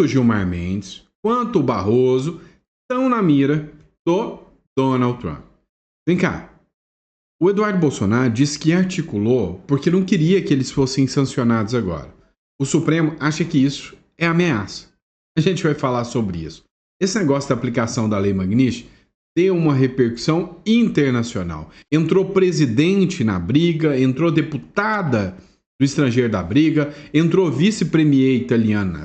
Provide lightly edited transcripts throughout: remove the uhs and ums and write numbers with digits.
o Gilmar Mendes quanto o Barroso estão na mira do Donald Trump. Vem cá. O Eduardo Bolsonaro disse que articulou porque não queria que eles fossem sancionados agora. O Supremo acha que isso é ameaça. A gente vai falar sobre isso. Esse negócio da aplicação da Lei Magnitsky deu uma repercussão internacional. Entrou presidente na briga, entrou deputada do estrangeiro da briga, entrou vice-premier italiano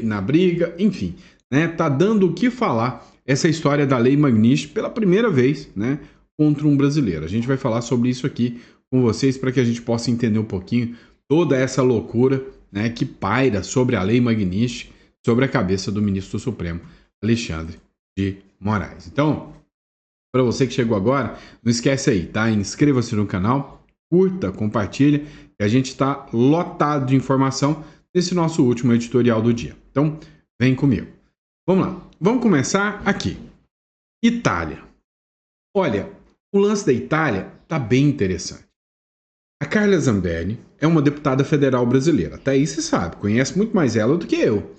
na briga, enfim, né? Tá dando o que falar essa história da Lei Magnitsky pela primeira vez, né? Contra um brasileiro. A gente vai falar sobre isso aqui com vocês para que a gente possa entender um pouquinho toda essa loucura, né, que paira sobre a Lei Magnitsky, sobre a cabeça do ministro do Supremo, Alexandre de Moraes. Então, para você que chegou agora, não esquece aí, tá? Inscreva-se no canal, curta, compartilha, que a gente está lotado de informação nesse nosso último editorial do dia. Então, vem comigo. Vamos lá. Vamos começar aqui. Itália. Olha, o lance da Itália está bem interessante. A Carla Zambelli é uma deputada federal brasileira. Até aí você sabe, conhece muito mais ela do que eu.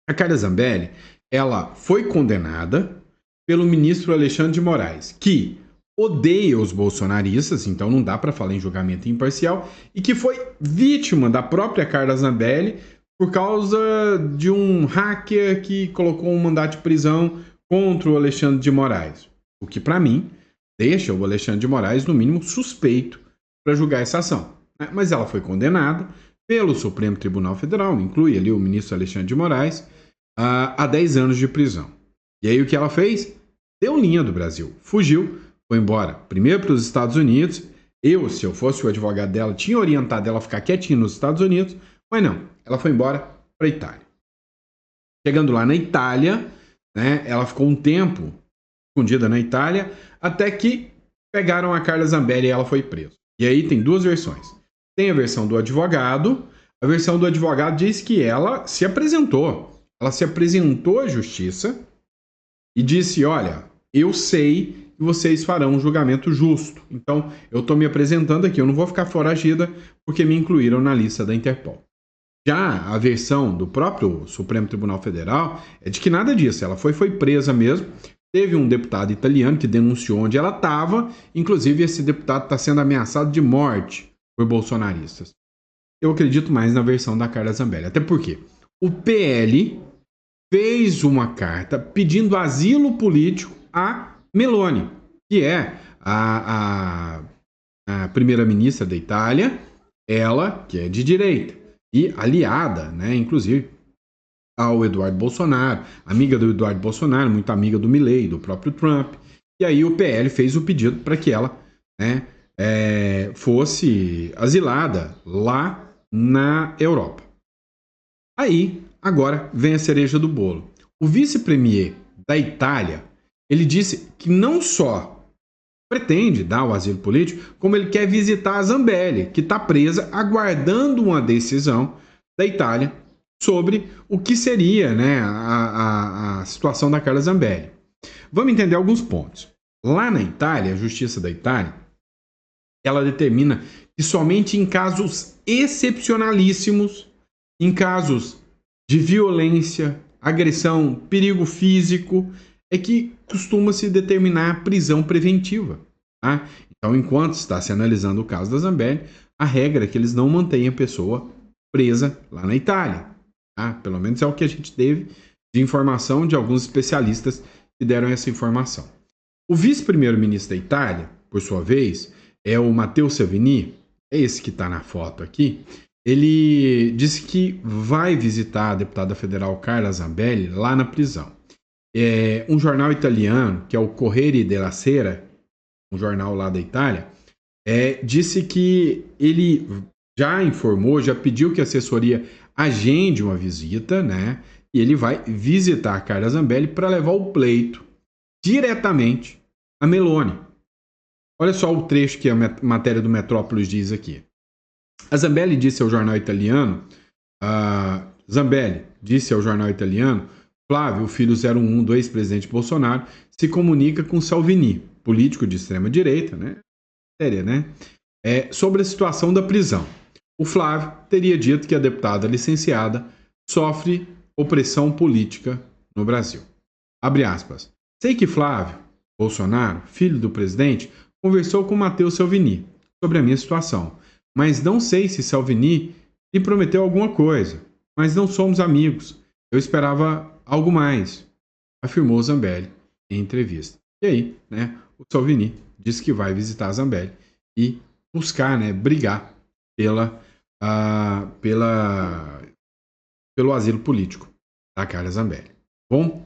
A Carla Zambelli, ela foi condenada pelo ministro Alexandre de Moraes, que odeia os bolsonaristas, então não dá para falar em julgamento imparcial, e que foi vítima da própria Carla Zambelli por causa de um hacker que colocou um mandato de prisão contra o Alexandre de Moraes. O que, para mim, deixa o Alexandre de Moraes, no mínimo, suspeito para julgar essa ação. Mas ela foi condenada pelo Supremo Tribunal Federal, inclui ali o ministro Alexandre de Moraes, a 10 anos de prisão. E aí o que ela fez? Deu linha do Brasil. Fugiu, foi embora. Primeiro para os Estados Unidos. Eu, se eu fosse o advogado dela, tinha orientado ela a ficar quietinha nos Estados Unidos, mas não. Ela foi embora para a Itália. Chegando lá na Itália, né, ela ficou um tempo escondida na Itália, até que pegaram a Carla Zambelli e ela foi presa. E aí tem duas versões. Tem a versão do advogado. A versão do advogado diz que ela se apresentou. Ela se apresentou à justiça e disse, olha, eu sei que vocês farão um julgamento justo. Então, eu estou me apresentando aqui, eu não vou ficar foragida porque me incluíram na lista da Interpol. Já a versão do próprio Supremo Tribunal Federal é de que nada disso. Ela foi presa mesmo. Teve um deputado italiano que denunciou onde ela estava. Inclusive, esse deputado está sendo ameaçado de morte por bolsonaristas. Eu acredito mais na versão da Carla Zambelli. Até porque o PL fez uma carta pedindo asilo político a Meloni, que é a primeira-ministra da Itália, ela que é de direita e aliada, né, inclusive, ao Eduardo Bolsonaro, amiga do Eduardo Bolsonaro, muito amiga do Milei, do próprio Trump. E aí o PL fez o pedido para que ela, né, fosse asilada lá na Europa. Aí, agora, vem a cereja do bolo. O vice-premier da Itália, ele disse que não só pretende dar o asilo político, como ele quer visitar a Zambelli, que está presa, aguardando uma decisão da Itália sobre o que seria, né, a situação da Carla Zambelli. Vamos entender alguns pontos. Lá na Itália, a Justiça da Itália, ela determina que somente em casos excepcionalíssimos, em casos de violência, agressão, perigo físico, é que costuma-se determinar prisão preventiva. Tá? Então, enquanto está se analisando o caso da Zambelli, a regra é que eles não mantenham a pessoa presa lá na Itália. Tá? Pelo menos é o que a gente teve de informação de alguns especialistas que deram essa informação. O vice-primeiro-ministro da Itália, por sua vez, é o Matteo Salvini, é esse que está na foto aqui. Ele disse que vai visitar a deputada federal Carla Zambelli lá na prisão. Um jornal italiano, que é o Corriere della Sera, um jornal lá da Itália, disse que ele já informou, já pediu que a assessoria agende uma visita, né? E ele vai visitar a Carla Zambelli para levar o pleito diretamente a Meloni. Olha só o trecho que a matéria do Metrópolis diz aqui. A Zambelli disse ao jornal italiano, Flávio, o filho 01 do ex-presidente Bolsonaro, se comunica com Salvini, político de extrema-direita, né? Sobre a situação da prisão. O Flávio teria dito que a deputada licenciada sofre opressão política no Brasil. Abre aspas. Sei que Flávio Bolsonaro, filho do presidente, conversou com Matteo Salvini sobre a minha situação, mas não sei se Salvini lhe prometeu alguma coisa, mas não somos amigos. Eu esperava algo mais, afirmou Zambelli em entrevista. E aí, né, o Salvini disse que vai visitar Zambelli e buscar, né, brigar pelo asilo político da Carla Zambelli. Bom,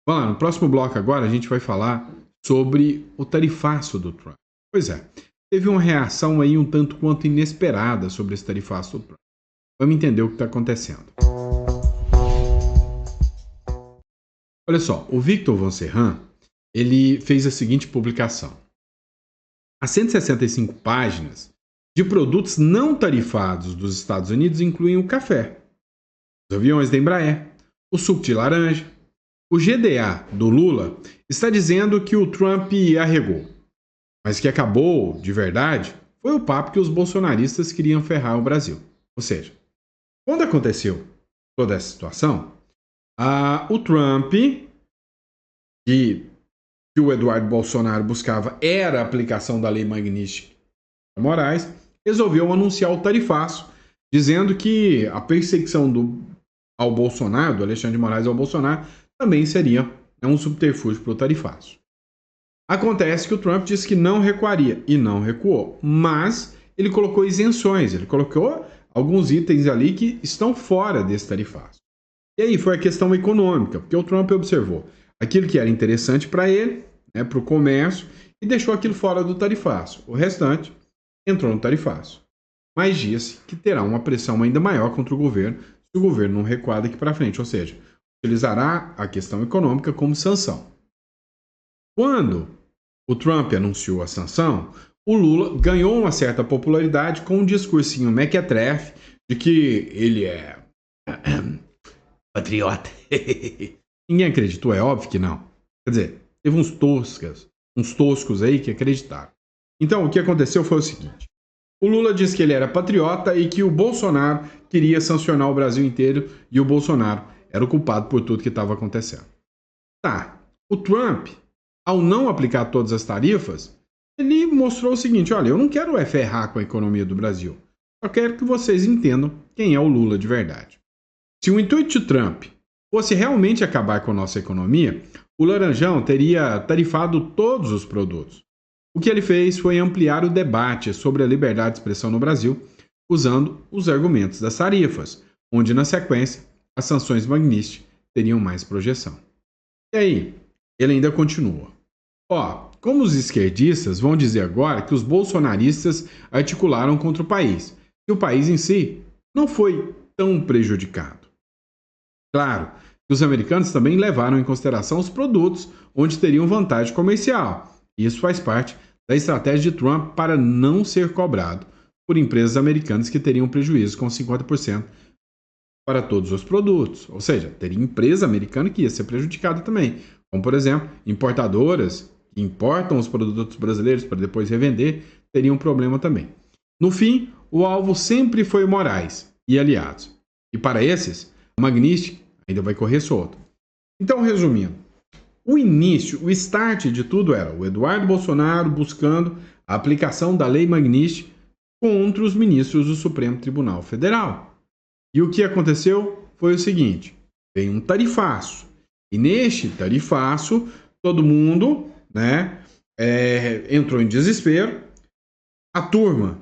vamos lá, no próximo bloco agora a gente vai falar sobre o tarifaço do Trump. Pois é, teve uma reação aí um tanto quanto inesperada sobre esse tarifaço do Trump. Vamos entender o que está acontecendo. Olha só, o Victor Von Serran, ele fez a seguinte publicação. As 165 páginas de produtos não tarifados dos Estados Unidos incluem o café, os aviões da Embraer, o suco de laranja. O GDA do Lula está dizendo que o Trump arregou, mas que acabou, de verdade, foi o papo que os bolsonaristas queriam ferrar o Brasil. Ou seja, quando aconteceu toda essa situação, o Trump, que o Eduardo Bolsonaro buscava era a aplicação da Lei Magnitsky Moraes, resolveu anunciar o tarifaço, dizendo que a perseguição ao Bolsonaro, do Alexandre de Moraes ao Bolsonaro, também seria um subterfúgio para o tarifaço. Acontece que o Trump disse que não recuaria, e não recuou, mas ele colocou isenções, ele colocou alguns itens ali que estão fora desse tarifaço. E aí foi a questão econômica, porque o Trump observou aquilo que era interessante para ele, né, para o comércio, e deixou aquilo fora do tarifaço. O restante entrou no tarifaço. Mas disse que terá uma pressão ainda maior contra o governo se o governo não recuar daqui para frente, ou seja, utilizará a questão econômica como sanção. Quando o Trump anunciou a sanção, o Lula ganhou uma certa popularidade com um discursinho mequetrefe de que ele é patriota. Ninguém acreditou, é óbvio que não. Quer dizer, teve uns toscos aí que acreditaram. Então, o que aconteceu foi o seguinte. O Lula disse que ele era patriota e que o Bolsonaro queria sancionar o Brasil inteiro e o Bolsonaro era o culpado por tudo que estava acontecendo. Tá, o Trump, ao não aplicar todas as tarifas, ele mostrou o seguinte, olha, eu não quero ferrar com a economia do Brasil, só quero que vocês entendam quem é o Lula de verdade. Se o intuito de Trump fosse realmente acabar com a nossa economia, o Laranjão teria tarifado todos os produtos. O que ele fez foi ampliar o debate sobre a liberdade de expressão no Brasil, usando os argumentos das tarifas, onde, na sequência, as sanções Magnitsky teriam mais projeção. E aí, ele ainda continua. Como os esquerdistas vão dizer agora que os bolsonaristas articularam contra o país, e o país em si não foi tão prejudicado. Claro que os americanos também levaram em consideração os produtos onde teriam vantagem comercial. Isso faz parte da estratégia de Trump para não ser cobrado por empresas americanas que teriam prejuízo com 50% para todos os produtos. Ou seja, teria empresa americana que ia ser prejudicada também. Como, por exemplo, importadoras que importam os produtos brasileiros para depois revender, teriam um problema também. No fim, o alvo sempre foi Moraes e aliados. E para esses, a Magnitsky ainda vai correr solto. Então, resumindo, o início, o start de tudo era o Eduardo Bolsonaro buscando a aplicação da Lei Magnitsky contra os ministros do Supremo Tribunal Federal. E o que aconteceu foi o seguinte, veio um tarifaço. E neste tarifaço, todo mundo, entrou em desespero. A turma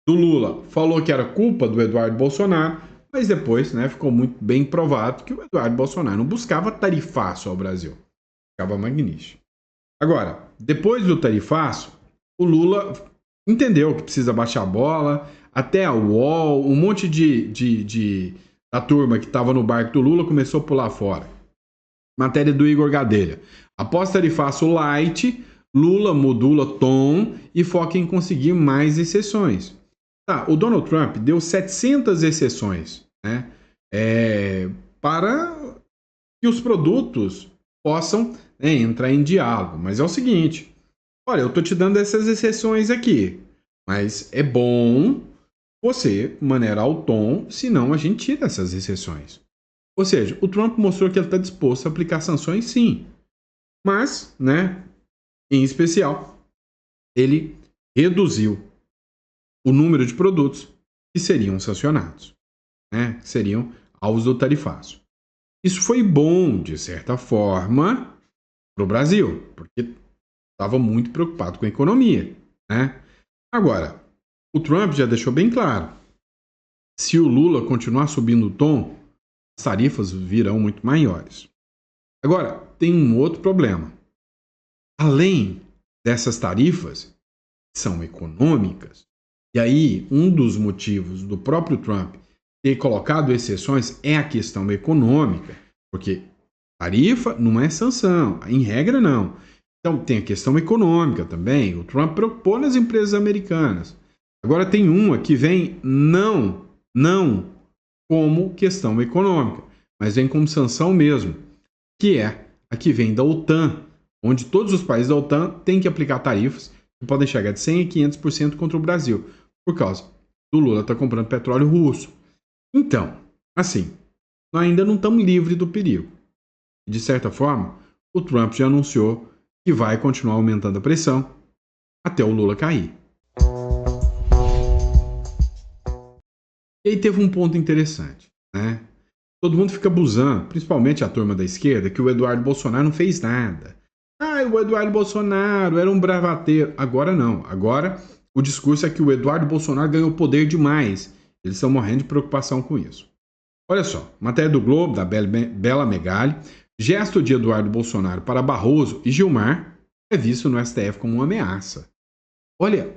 do Lula falou que era culpa do Eduardo Bolsonaro, mas depois, ficou muito bem provado que o Eduardo Bolsonaro não buscava tarifaço ao Brasil, buscava Magnitsky. Agora, depois do tarifaço, o Lula entendeu que precisa baixar a bola, até a UOL, um monte da turma que estava no barco do Lula começou a pular fora. Matéria do Igor Gadelha. Após tarifaço light, Lula modula tom e foca em conseguir mais exceções. O Donald Trump deu 700 exceções, para que os produtos possam entrar em diálogo. Mas é o seguinte, olha, eu estou te dando essas exceções aqui, mas é bom você maneirar o tom, senão a gente tira essas exceções. Ou seja, o Trump mostrou que ele está disposto a aplicar sanções, sim. Mas, né, em especial, ele reduziu o número de produtos que seriam sancionados, né, que seriam alvos do tarifaço. Isso foi bom, de certa forma, para o Brasil, porque estava muito preocupado com a economia, né? Agora, o Trump já deixou bem claro, se o Lula continuar subindo o tom, as tarifas virão muito maiores. Agora, tem um outro problema. Além dessas tarifas, que são econômicas, e aí um dos motivos do próprio Trump ter colocado exceções é a questão econômica, porque tarifa não é sanção, em regra não. Então tem a questão econômica também, o Trump preocupou nas empresas americanas. Agora tem uma que vem não como questão econômica, mas vem como sanção mesmo, que é a que vem da OTAN, onde todos os países da OTAN têm que aplicar tarifas que podem chegar de 100% a 500% contra o Brasil, por causa do Lula estar comprando petróleo russo. Então, assim, nós ainda não estamos livres do perigo. De certa forma, o Trump já anunciou que vai continuar aumentando a pressão até o Lula cair. E aí teve um ponto interessante, né? Todo mundo fica abusando, principalmente a turma da esquerda, que o Eduardo Bolsonaro não fez nada. Ah, o Eduardo Bolsonaro era um bravateiro. Agora não. Agora o discurso é que o Eduardo Bolsonaro ganhou poder demais. Eles estão morrendo de preocupação com isso. Olha só, matéria do Globo, da Bela Megali, gesto de Eduardo Bolsonaro para Barroso e Gilmar é visto no STF como uma ameaça. Olha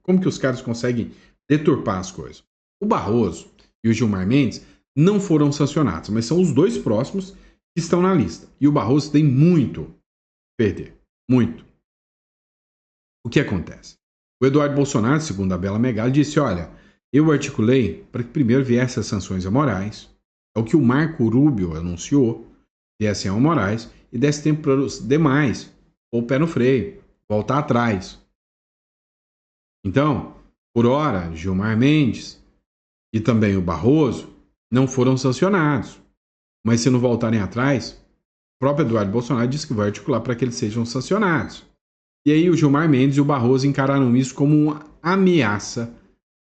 como que os caras conseguem deturpar as coisas. O Barroso e o Gilmar Mendes não foram sancionados, mas são os dois próximos que estão na lista. E o Barroso tem muito a perder. Muito. O que acontece? O Eduardo Bolsonaro, segundo a Bela Megali, disse, olha, eu articulei para que primeiro viessem as sanções amorais, é o que o Marco Rubio anunciou, viessem amorais, e desse tempo para os demais, pôr o pé no freio, voltar atrás. Então, por hora, Gilmar Mendes e também o Barroso não foram sancionados. Mas se não voltarem atrás, o próprio Eduardo Bolsonaro disse que vai articular para que eles sejam sancionados. E aí o Gilmar Mendes e o Barroso encararam isso como uma ameaça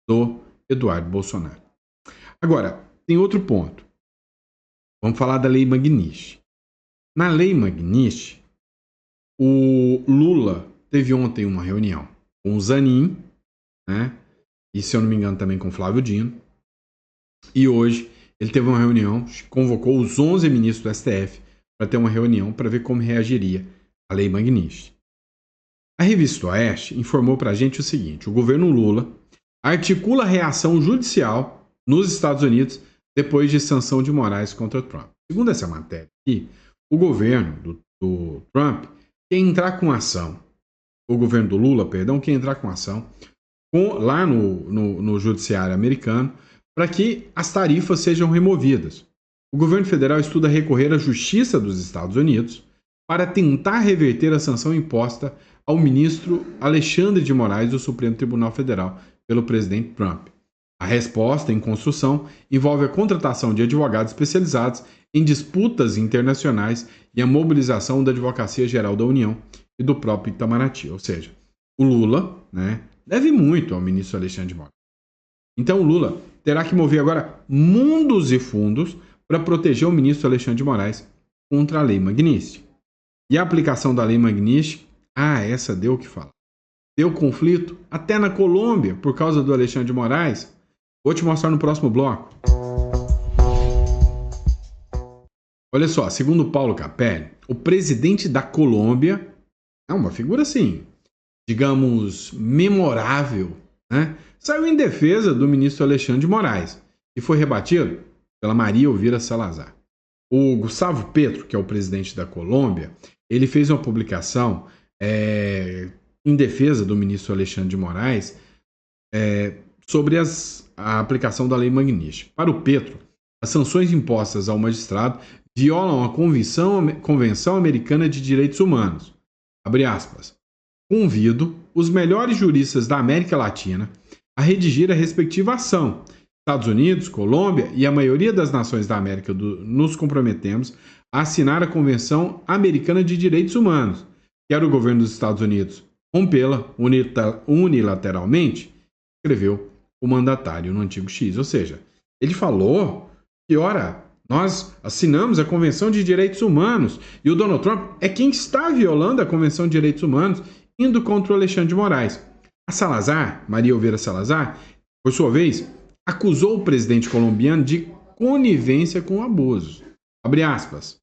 do Eduardo Bolsonaro. Agora, tem outro ponto. Vamos falar da Lei Magnitsky. Na Lei Magnitsky, o Lula teve ontem uma reunião com o Zanin, né? E se eu não me engano também com o Flávio Dino. E hoje ele teve uma reunião, convocou os 11 ministros do STF para ter uma reunião para ver como reagiria a Lei Magnitsky. A revista Oeste informou para a gente o seguinte, o governo Lula articula reação judicial nos Estados Unidos depois de sanção de Moraes contra Trump. Segundo essa matéria aqui, o governo do Trump quer entrar com ação, o governo do Lula, perdão, quer entrar com ação lá no judiciário americano para que as tarifas sejam removidas. O governo federal estuda recorrer à Justiça dos Estados Unidos para tentar reverter a sanção imposta ao ministro Alexandre de Moraes do Supremo Tribunal Federal pelo presidente Trump. A resposta em construção envolve a contratação de advogados especializados em disputas internacionais e a mobilização da Advocacia Geral da União e do próprio Itamaraty. Ou seja, o Lula, né, deve muito ao ministro Alexandre de Moraes. Então o Lula terá que mover agora mundos e fundos para proteger o ministro Alexandre de Moraes contra a Lei Magnitsky. E a aplicação da Lei Magnitsky, essa deu o que falar. Deu conflito até na Colômbia por causa do Alexandre de Moraes. Vou te mostrar no próximo bloco. Olha só, segundo Paulo Capelli, o presidente da Colômbia é uma figura assim, digamos, memorável, né? Saiu em defesa do ministro Alexandre de Moraes e foi rebatido pela Maria Elvira Salazar. O Gustavo Petro, que é o presidente da Colômbia, ele fez uma publicação em defesa do ministro Alexandre de Moraes sobre a aplicação da Lei Magnitsky. Para o Petro, as sanções impostas ao magistrado violam a Convenção Americana de Direitos Humanos. Abre aspas. Convido os melhores juristas da América Latina a redigir a respectiva ação, Estados Unidos, Colômbia e a maioria das nações da América nos comprometemos a assinar a Convenção Americana de Direitos Humanos. Quer o governo dos Estados Unidos rompê-la unilateralmente, escreveu o mandatário no Artigo X. Ou seja, ele falou que, ora, nós assinamos a Convenção de Direitos Humanos e o Donald Trump é quem está violando a Convenção de Direitos Humanos, indo contra o Alexandre de Moraes. A Salazar, Maria Elvira Salazar, por sua vez, acusou o presidente colombiano de conivência com abusos. Abre aspas.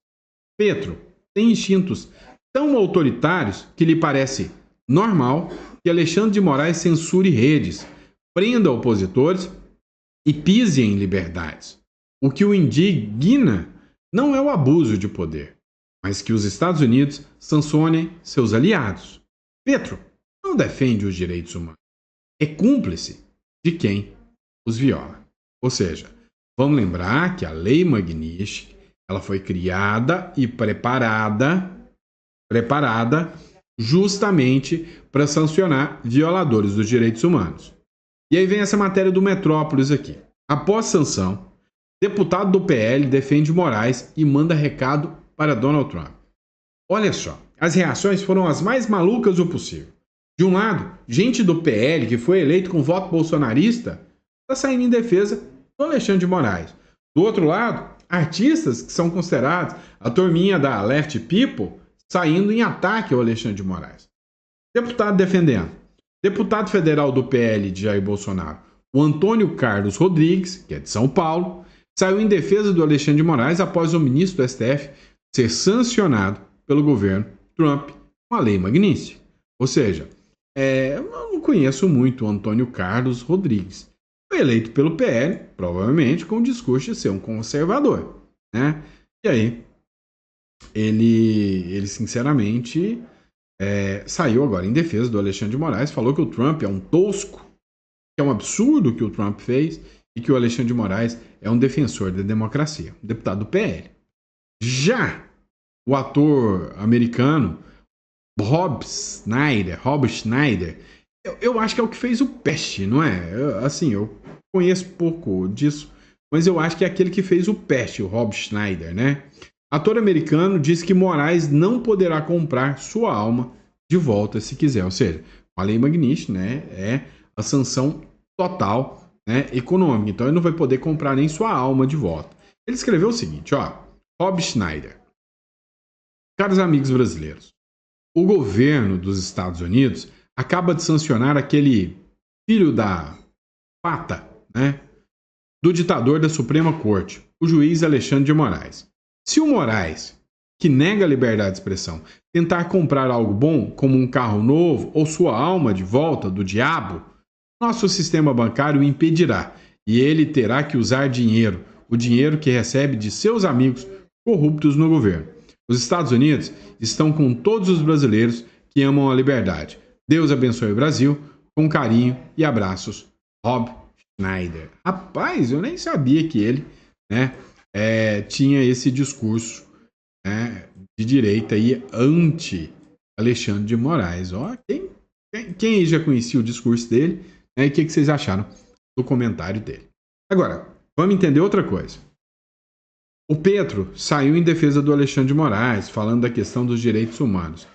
Petro tem instintos tão autoritários que lhe parece normal que Alexandre de Moraes censure redes, prenda opositores e pise em liberdades. O que o indigna não é o abuso de poder, mas que os Estados Unidos sancionem seus aliados. Petro não defende os direitos humanos. É cúmplice de quem os viola. Ou seja, vamos lembrar que a Lei Magnitsky ela foi criada e preparada justamente para sancionar violadores dos direitos humanos. E aí vem essa matéria do Metrópolis aqui. Após sanção, deputado do PL defende Moraes e manda recado para Donald Trump. Olha só, as reações foram as mais malucas do possível. De um lado, gente do PL que foi eleito com voto bolsonarista está saindo em defesa do Alexandre de Moraes. Do outro lado, artistas que são considerados a turminha da Left People saindo em ataque ao Alexandre de Moraes. Deputado defendendo. Deputado federal do PL de Jair Bolsonaro, o Antônio Carlos Rodrigues, que é de São Paulo, saiu em defesa do Alexandre de Moraes após o ministro do STF ser sancionado pelo governo Trump com a Lei Magnitsky. Ou seja, eu não conheço muito o Antônio Carlos Rodrigues. Foi eleito pelo PL, provavelmente com o discurso de ser um conservador, né? E aí, ele sinceramente saiu agora em defesa do Alexandre de Moraes, falou que o Trump é um tosco, que é um absurdo o que o Trump fez e que o Alexandre de Moraes é um defensor da democracia, um deputado do PL. Já o ator americano Rob Schneider, eu acho que é o que fez o Peste, não é? Eu conheço pouco disso, mas eu acho que é aquele que fez o Peste, o Rob Schneider, né? Ator americano diz que Moraes não poderá comprar sua alma de volta se quiser. Ou seja, a Lei Magnitsky, né, é a sanção total, né, econômica. Então ele não vai poder comprar nem sua alma de volta. Ele escreveu o seguinte, ó, Rob Schneider. Caros amigos brasileiros, o governo dos Estados Unidos acaba de sancionar aquele filho da pata, né, do ditador da Suprema Corte, o juiz Alexandre de Moraes. Se o Moraes, que nega a liberdade de expressão, tentar comprar algo bom, como um carro novo ou sua alma de volta do diabo, nosso sistema bancário o impedirá e ele terá que usar dinheiro, o dinheiro que recebe de seus amigos corruptos no governo. Os Estados Unidos estão com todos os brasileiros que amam a liberdade. Deus abençoe o Brasil, com carinho e abraços, Rob Schneider. Rapaz, eu nem sabia que ele, né, tinha esse discurso, né, de direita e anti-Alexandre de Moraes. Ó, quem aí já conhecia o discurso dele, né, e o que vocês acharam do comentário dele? Agora, vamos entender outra coisa. O Petro saiu em defesa do Alexandre de Moraes, falando da questão dos direitos humanos.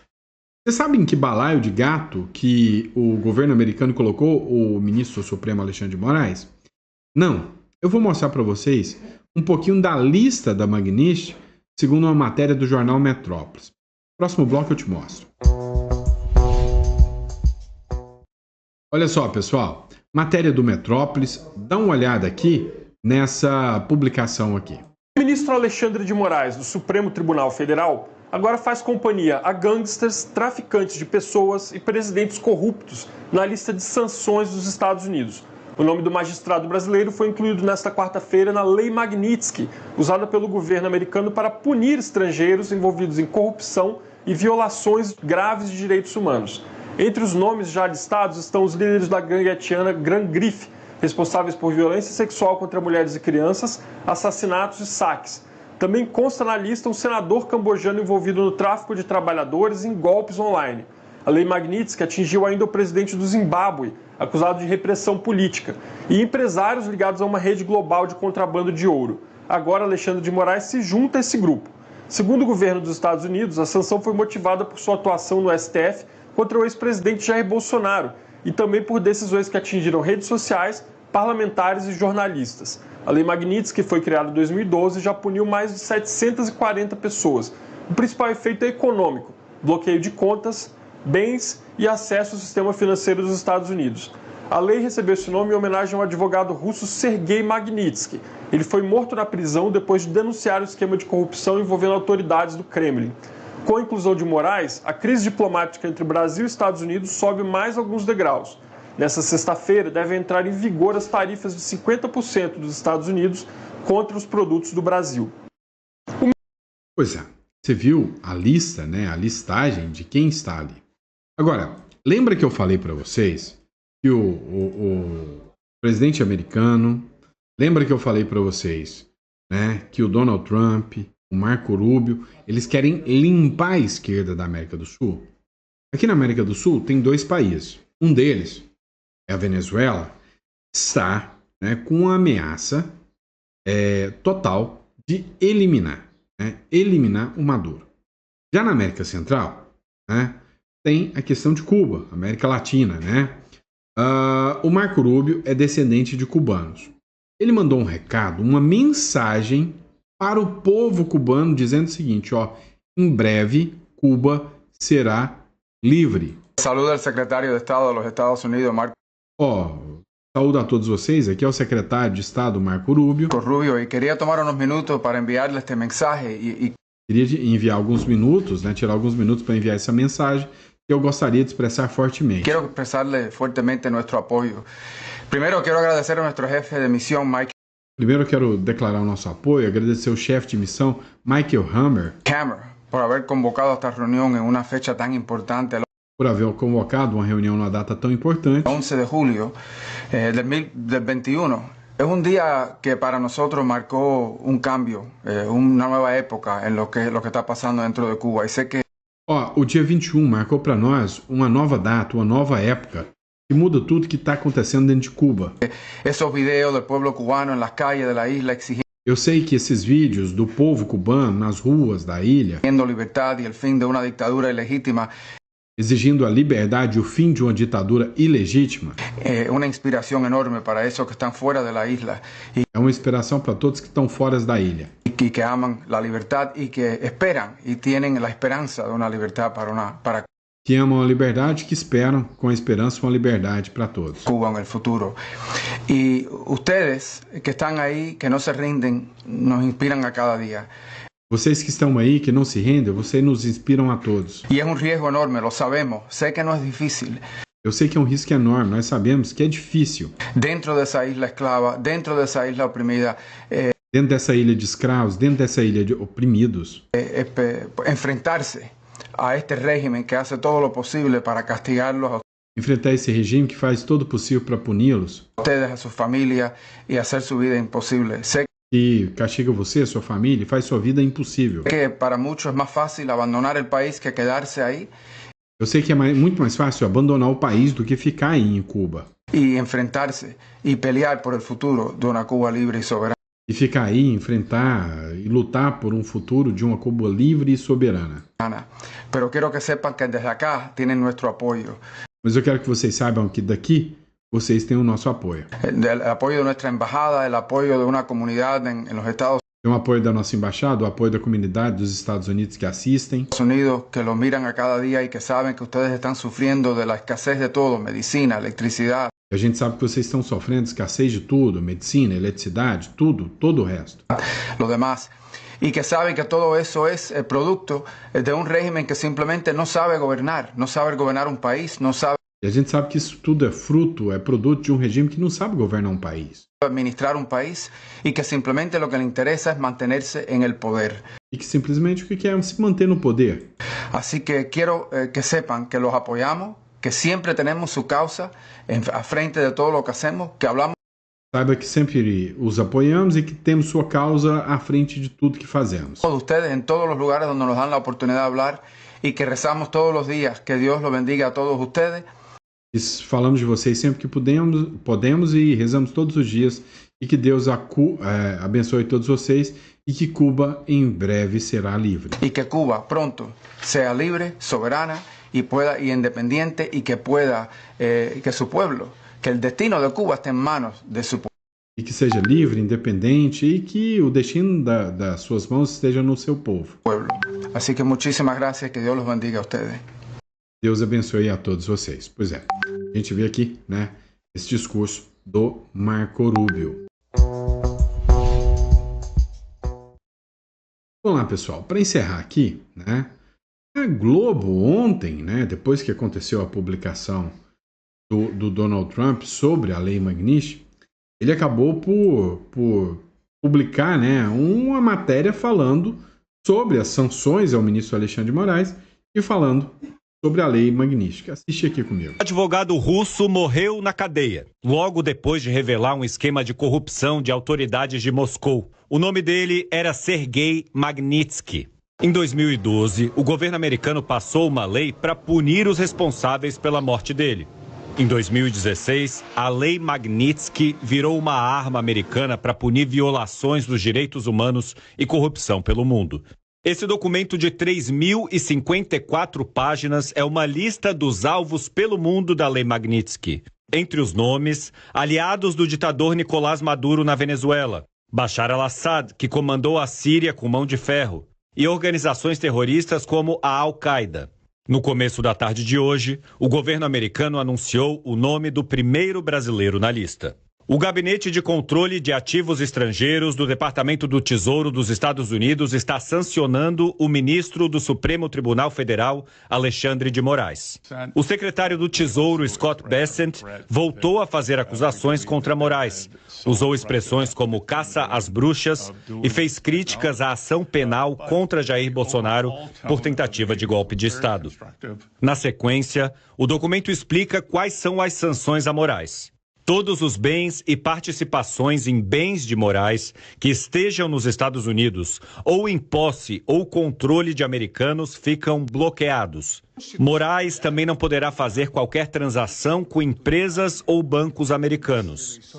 Vocês sabem em que balaio de gato que o governo americano colocou o ministro supremo Alexandre de Moraes? Não. Eu vou mostrar para vocês um pouquinho da lista da Magnitsky, segundo uma matéria do jornal Metrópolis. Próximo bloco eu te mostro. Olha só, pessoal. Matéria do Metrópolis. Dá uma olhada aqui nessa publicação aqui. O ministro Alexandre de Moraes, do Supremo Tribunal Federal, agora faz companhia a gangsters, traficantes de pessoas e presidentes corruptos na lista de sanções dos Estados Unidos. O nome do magistrado brasileiro foi incluído nesta quarta-feira na Lei Magnitsky, usada pelo governo americano para punir estrangeiros envolvidos em corrupção e violações graves de direitos humanos. Entre os nomes já listados estão os líderes da gangue haitiana Grand Griffe, responsáveis por violência sexual contra mulheres e crianças, assassinatos e saques. Também consta na lista um senador cambojano envolvido no tráfico de trabalhadores e em golpes online. A Lei Magnitsky atingiu ainda o presidente do Zimbábue, acusado de repressão política, e empresários ligados a uma rede global de contrabando de ouro. Agora, Alexandre de Moraes se junta a esse grupo. Segundo o governo dos Estados Unidos, a sanção foi motivada por sua atuação no STF contra o ex-presidente Jair Bolsonaro e também por decisões que atingiram redes sociais, parlamentares e jornalistas. A Lei Magnitsky, que foi criada em 2012, já puniu mais de 740 pessoas. O principal efeito é econômico: bloqueio de contas, bens e acesso ao sistema financeiro dos Estados Unidos. A lei recebeu esse nome em homenagem ao advogado russo Sergei Magnitsky. Ele foi morto na prisão depois de denunciar o esquema de corrupção envolvendo autoridades do Kremlin. Com a inclusão de Moraes, a crise diplomática entre Brasil e Estados Unidos sobe mais alguns degraus. Nessa sexta-feira, devem entrar em vigor as tarifas de 50% dos Estados Unidos contra os produtos do Brasil. Pois é, você viu a lista, né? A listagem de quem está ali. Agora, lembra que eu falei para vocês que o presidente americano, lembra que eu falei para vocês, né, que o Donald Trump, o Marco Rubio, eles querem limpar a esquerda da América do Sul? Aqui na América do Sul tem dois países. Um deles é a Venezuela, está, né, com uma ameaça total de eliminar o Maduro. Já na América Central, né, tem a questão de Cuba, América Latina, né? O Marco Rubio é descendente de cubanos. Ele mandou um recado, uma mensagem para o povo cubano dizendo o seguinte, ó, em breve Cuba será livre. Saluda al secretario de Estado de los Estados Unidos, Marco Saúdo a todos vocês, aqui é o secretário de Estado Marco Rubio. E queria tomar unos minutos para enviarle este mensaje Queria enviar alguns minutos, né, tirar alguns minutos para enviar essa mensagem que eu gostaria de expressar fortemente. Quero expressar-lhe fortemente nosso apoio. Primeiro, quero agradecer a nosso jefe de missão, Mike. Primeiro, eu quero declarar o nosso apoio, agradecer ao chefe de missão, Michael Hammer, por haber convocado esta reunião em uma fecha tão importante. Por haver convocado uma reunião numa data tão importante. 11 de julio del 21. Es un día que para nosotros marcó un cambio, una nueva época en lo que está pasando dentro de Cuba. Y sé que o dia 21 marcou para nós uma nova data, uma nova época, que muda tudo que está acontecendo dentro de Cuba. Esos videos del pueblo cubano en las calles de la isla exigiendo Eu sei que esses vídeos do povo cubano nas ruas da ilha, libertad y el fin de una dictadura ilegítima, exigindo a liberdade e o fim de uma ditadura ilegítima. Uma inspiração enorme para esses que estão fora da isla. É uma inspiração para todos que estão fora da ilha. Que amam a liberdade e que esperam e têm a esperança de uma liberdade para que amam a liberdade, que esperam com a esperança uma liberdade para todos. Cuba no futuro. E vocês que estão aí, que não se rindem, nos inspiram a cada dia. Vocês que estão aí, que não se rendem, vocês nos inspiram a todos. E é um risco enorme, lo sabemos. Sei que não é difícil. Eu sei que é um risco enorme, nós sabemos que é difícil. Dentro dessa isla escrava, dentro dessa isla oprimida. Dentro dessa ilha de escravos, dentro dessa ilha de oprimidos. Enfrentar-se a este régimen que hace todo lo posible para castigarlos. Enfrentar esse regime que faz todo o possível para puni-los. Ustedes, a sua família e hacer su vida impossível. Sei que castiga você, sua família e faz sua vida impossível. Que para muitos é mais fácil abandonar o país que quedar-se aí. Eu sei que é muito mais fácil abandonar o país do que ficar aí em Cuba. E enfrentar-se e pelear por el futuro de uma Cuba livre e soberana. E ficar aí, enfrentar e lutar por um futuro de uma Cuba livre e soberana. Pero quero que sepan que desde acá tienen nuestro apoio. Mas eu quero que vocês saibam que daqui vocês têm o nosso apoio. O apoio de nossa embajada, o apoio de uma comunidade nos Estados Tem o apoio da nossa embaixada, o apoio da comunidade dos Estados Unidos que assistem. Unidos que los miran a cada dia e que sabem que vocês estão sofrendo de la escassez de todo, medicina, eletricidade. A gente sabe que vocês estão sofrendo escassez de tudo, medicina, eletricidade, tudo, todo o resto. Lo demás. Y que saben que todo eso es el producto de un régimen que simplemente no sabe gobernar un país, no sabe E a gente sabe que isso tudo é fruto, é produto de um regime que não sabe governar um país. Administrar un país y que simplemente lo que le interesa es mantenerse en el poder. E que simplesmente o que quer é se manter no poder. Así que quiero que sepan que los apoyamos, que siempre tenemos su causa a frente de todo lo que hacemos, que hablamos. Saiba que sempre os apoiamos e que temos sua causa à frente de tudo que fazemos. De ustedes en todos los lugares donde nos dan la oportunidad de hablar y que rezamos todos los días. Que Dios lo bendiga a todos ustedes. Falamos de vocês sempre que podemos e rezamos todos os dias. E que Deus abençoe todos vocês e que Cuba em breve será livre. Y que Cuba pronto sea libre, soberana y independiente y que pueda, que su pueblo, que el destino de Cuba esté en manos de su pueblo. E que seja livre, independente e que o destino das suas mãos esteja no seu povo. Así que muchísimas gracias, que Dios los bendiga a ustedes. Deus abençoe a todos vocês. Pois é, a gente vê aqui, né, esse discurso do Marco Rubio. Vamos lá, pessoal, para encerrar aqui, né, a Globo ontem, né, depois que aconteceu a publicação do Donald Trump sobre a Lei Magnitsky, ele acabou por publicar, né, uma matéria falando sobre as sanções ao ministro Alexandre de Moraes e falando sobre a Lei Magnitsky. Assiste aqui comigo. O advogado russo morreu na cadeia, logo depois de revelar um esquema de corrupção de autoridades de Moscou. O nome dele era Sergei Magnitsky. Em 2012, o governo americano passou uma lei para punir os responsáveis pela morte dele. Em 2016, a Lei Magnitsky virou uma arma americana para punir violações dos direitos humanos e corrupção pelo mundo. Esse documento de 3.054 páginas é uma lista dos alvos pelo mundo da Lei Magnitsky. Entre os nomes, aliados do ditador Nicolás Maduro na Venezuela, Bashar al-Assad, que comandou a Síria com mão de ferro, e organizações terroristas como a Al-Qaeda. No começo da tarde de hoje, o governo americano anunciou o nome do primeiro brasileiro na lista. O Gabinete de Controle de Ativos Estrangeiros do Departamento do Tesouro dos Estados Unidos está sancionando o ministro do Supremo Tribunal Federal, Alexandre de Moraes. O secretário do Tesouro, Scott Bessent, voltou a fazer acusações contra Moraes. Usou expressões como caça às bruxas e fez críticas à ação penal contra Jair Bolsonaro por tentativa de golpe de Estado. Na sequência, o documento explica quais são as sanções a Moraes. Todos os bens e participações em bens de Moraes que estejam nos Estados Unidos ou em posse ou controle de americanos ficam bloqueados. Moraes também não poderá fazer qualquer transação com empresas ou bancos americanos.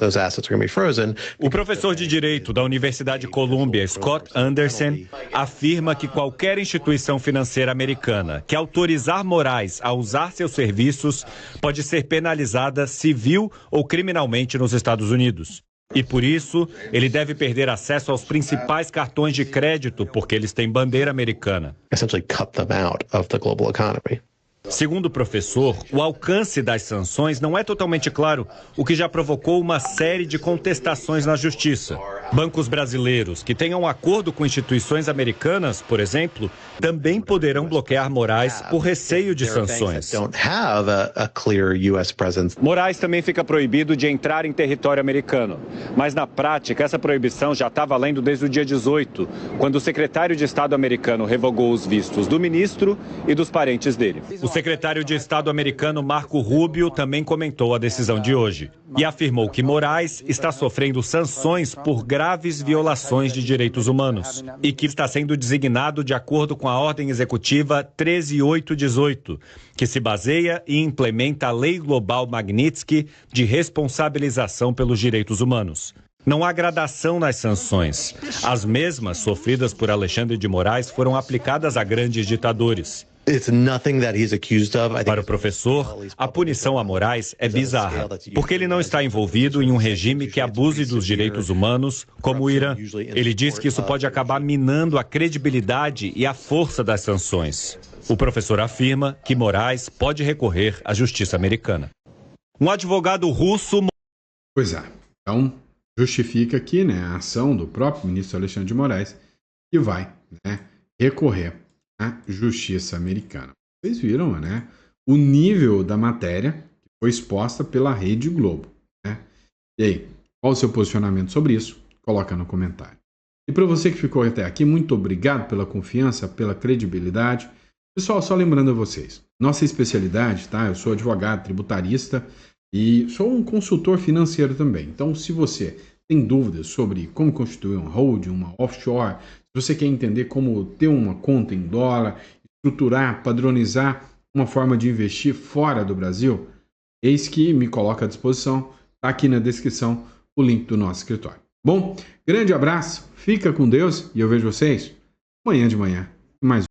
O professor de Direito da Universidade Columbia, Scott Anderson, afirma que qualquer instituição financeira americana que autorizar Moraes a usar seus serviços pode ser penalizada civil ou criminalmente nos Estados Unidos. E por isso, ele deve perder acesso aos principais cartões de crédito porque eles têm bandeira americana. Segundo o professor, o alcance das sanções não é totalmente claro, o que já provocou uma série de contestações na justiça. Bancos brasileiros que tenham um acordo com instituições americanas, por exemplo, também poderão bloquear Moraes por receio de sanções. Moraes também fica proibido de entrar em território americano. Mas na prática, essa proibição já está valendo desde o dia 18, quando o secretário de Estado americano revogou os vistos do ministro e dos parentes dele. O secretário de Estado americano Marco Rubio também comentou a decisão de hoje e afirmou que Moraes está sofrendo sanções por graves violações de direitos humanos e que está sendo designado de acordo com a Ordem Executiva 13818, que se baseia e implementa a Lei Global Magnitsky de responsabilização pelos direitos humanos. Não há gradação nas sanções. As mesmas sofridas por Alexandre de Moraes foram aplicadas a grandes ditadores. Para o professor, a punição a Moraes é bizarra, porque ele não está envolvido em um regime que abuse dos direitos humanos, como o Irã. Ele diz que isso pode acabar minando a credibilidade e a força das sanções. O professor afirma que Moraes pode recorrer à justiça americana. Um advogado russo... Pois é, então justifica aqui, né, a ação do próprio ministro Alexandre de Moraes, que vai, né, recorrer a justiça americana. Vocês viram, né, o nível da matéria que foi exposta pela Rede Globo, né? E aí, qual o seu posicionamento sobre isso? Coloca no comentário. E para você que ficou até aqui, muito obrigado pela confiança, pela credibilidade. Pessoal, só lembrando a vocês, nossa especialidade, tá? Eu sou advogado, tributarista e sou um consultor financeiro também. Então, se você tem dúvidas sobre como constituir um holding, uma offshore, se você quer entender como ter uma conta em dólar, estruturar, padronizar uma forma de investir fora do Brasil, eis que me coloca à disposição. Está aqui na descrição o link do nosso escritório. Bom, grande abraço, fica com Deus e eu vejo vocês amanhã de manhã. Mais